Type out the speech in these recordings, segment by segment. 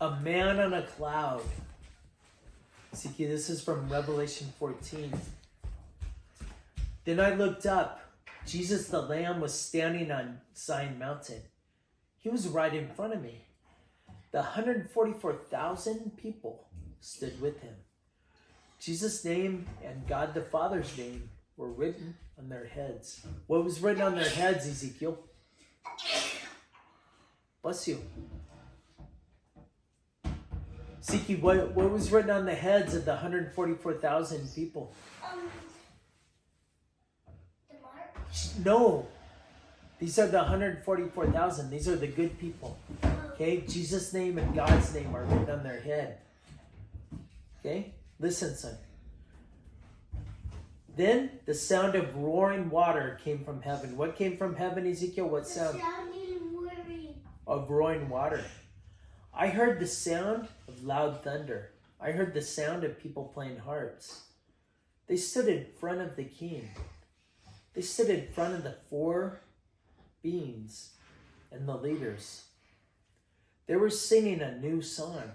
A man on a cloud. Ezekiel, this is from Revelation 14. Then I looked up. Jesus the Lamb was standing on Zion Mountain. He was right in front of me. The 144,000 people stood with him. Jesus' name and God the Father's name were written on their heads. What was written on their heads, Ezekiel? Bless you. Ezekiel, what was written on the heads of the 144,000 people? The mark? No. These are the 144,000. These are the good people. Okay? Jesus' name and God's name are written on their head. Okay? Listen, son. Then the sound of roaring water came from heaven. What came from heaven, Ezekiel? What sound? The sound Of roaring water. I heard the sound of loud thunder. I heard the sound of people playing harps. They stood in front of the king. They stood in front of the four beings and the leaders. They were singing a new song.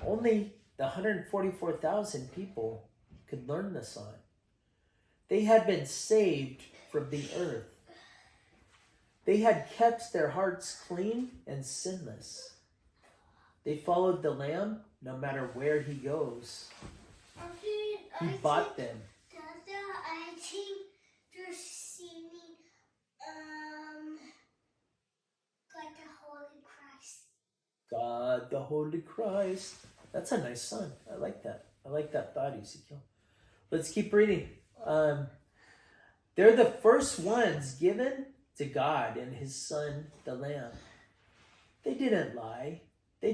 Only the 144,000 people could learn the song. They had been saved from the earth. They had kept their hearts clean and sinless. They followed the Lamb no matter where he goes. He bought them. I think they're singing God the Holy Christ. God the Holy Christ. That's a nice song. I like that. I like that thought, Ezekiel. Let's keep reading. They're the first ones given to God and his son, the Lamb. They didn't lie. They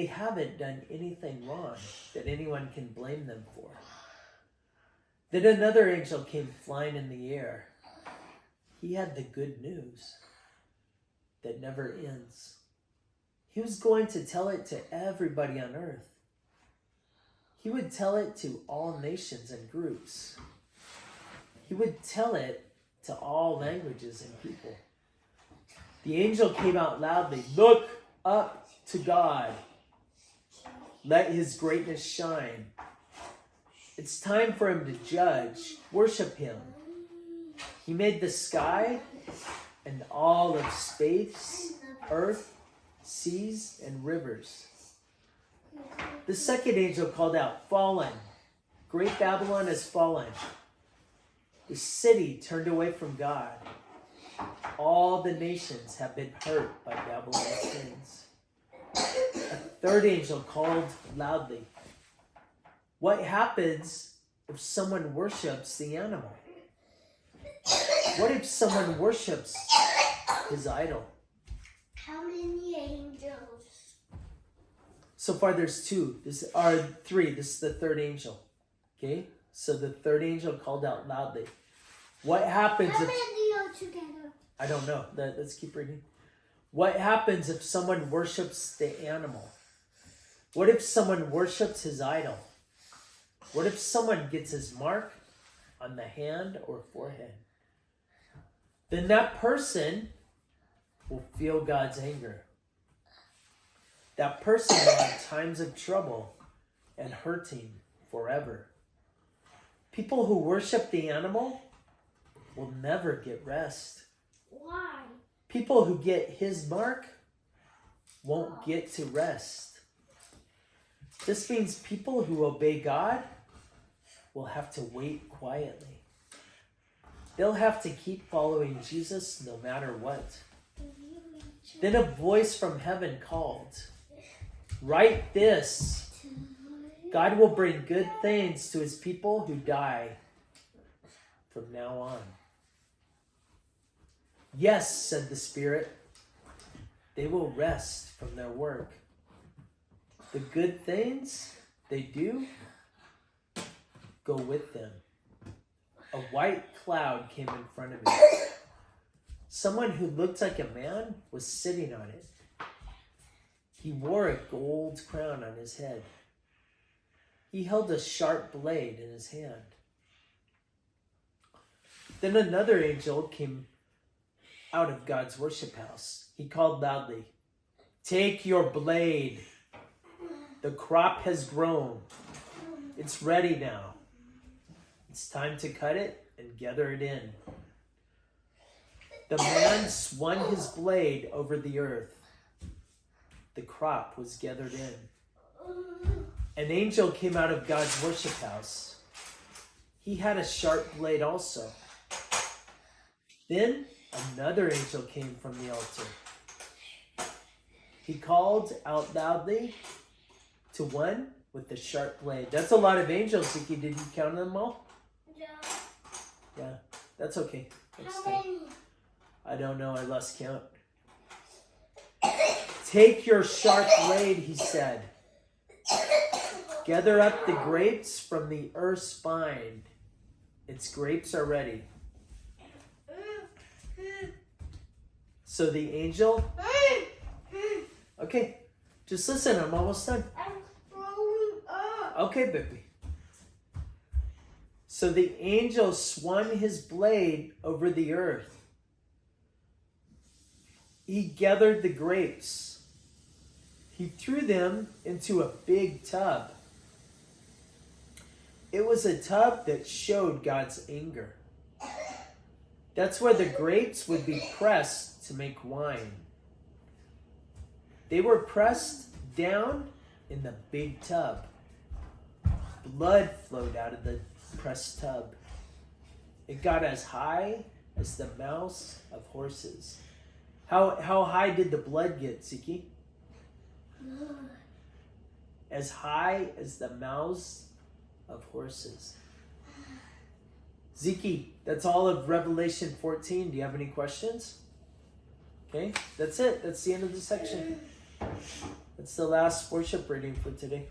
haven't done anything wrong that anyone can blame them for. Then another angel came flying in the air. He had the good news that never ends. He was going to tell it to everybody on earth. He would tell it to all nations and groups. He would tell it to all languages and people. The angel came out loudly. Look up to God. Let his greatness shine. It's time for him to judge. Worship him. He made the sky and all of space, earth, seas, and rivers. The second angel called out, Fallen. Great Babylon has fallen. The city turned away from God. All the nations have been hurt by Babylon's sins. A third angel called loudly. What happens if someone worships the animal? What if someone worships his idol? How many angels? So far there's two. This are three. This is the third angel. Okay? So the third angel called out loudly. What happens How if... many altogether? I don't know. Let's keep reading. What happens if someone worships the animal? What if someone worships his idol? What if someone gets his mark on the hand or forehead? Then that person will feel God's anger. That person will have times of trouble and hurting forever. People who worship the animal will never get rest. Why? People who get his mark won't get to rest. This means people who obey God will have to wait quietly. They'll have to keep following Jesus no matter what. Then a voice from heaven called, Write this. God will bring good things to his people who die from now on. Yes, said the Spirit, they will rest from their work. The good things they do go with them. A white cloud came in front of me. Someone who looked like a man was sitting on it. He wore a gold crown on his head. He held a sharp blade in his hand. Then another angel came out of God's worship house. He called loudly, Take your blade. The crop has grown. It's ready now. It's time to cut it and gather it in. The man swung his blade over the earth. The crop was gathered in. An angel came out of God's worship house. He had a sharp blade also. Then another angel came from the altar. He called out loudly to one with the sharp blade. That's a lot of angels, Ziki. Did you count them all? Yeah. Yeah, that's okay. That's How fine. many? I don't know, I lost count. Take your sharp blade, he said. Gather up the grapes from the earth's vine. Its grapes are ready. So the angel... Okay, just listen, I'm almost done. I'm throwing up. Okay, baby. So the angel swung his blade over the earth. He gathered the grapes. He threw them into a big tub. It was a tub that showed God's anger. That's where the grapes would be pressed to make wine. They were pressed down in the big tub. Blood flowed out of the pressed tub. It got as high as the mouths of horses. How high did the blood get, Ziki? As high as the mouths of horses. Ziki, that's all of Revelation 14. Do you have any questions? Okay, that's it. That's the end of the section. That's the last worship reading for today.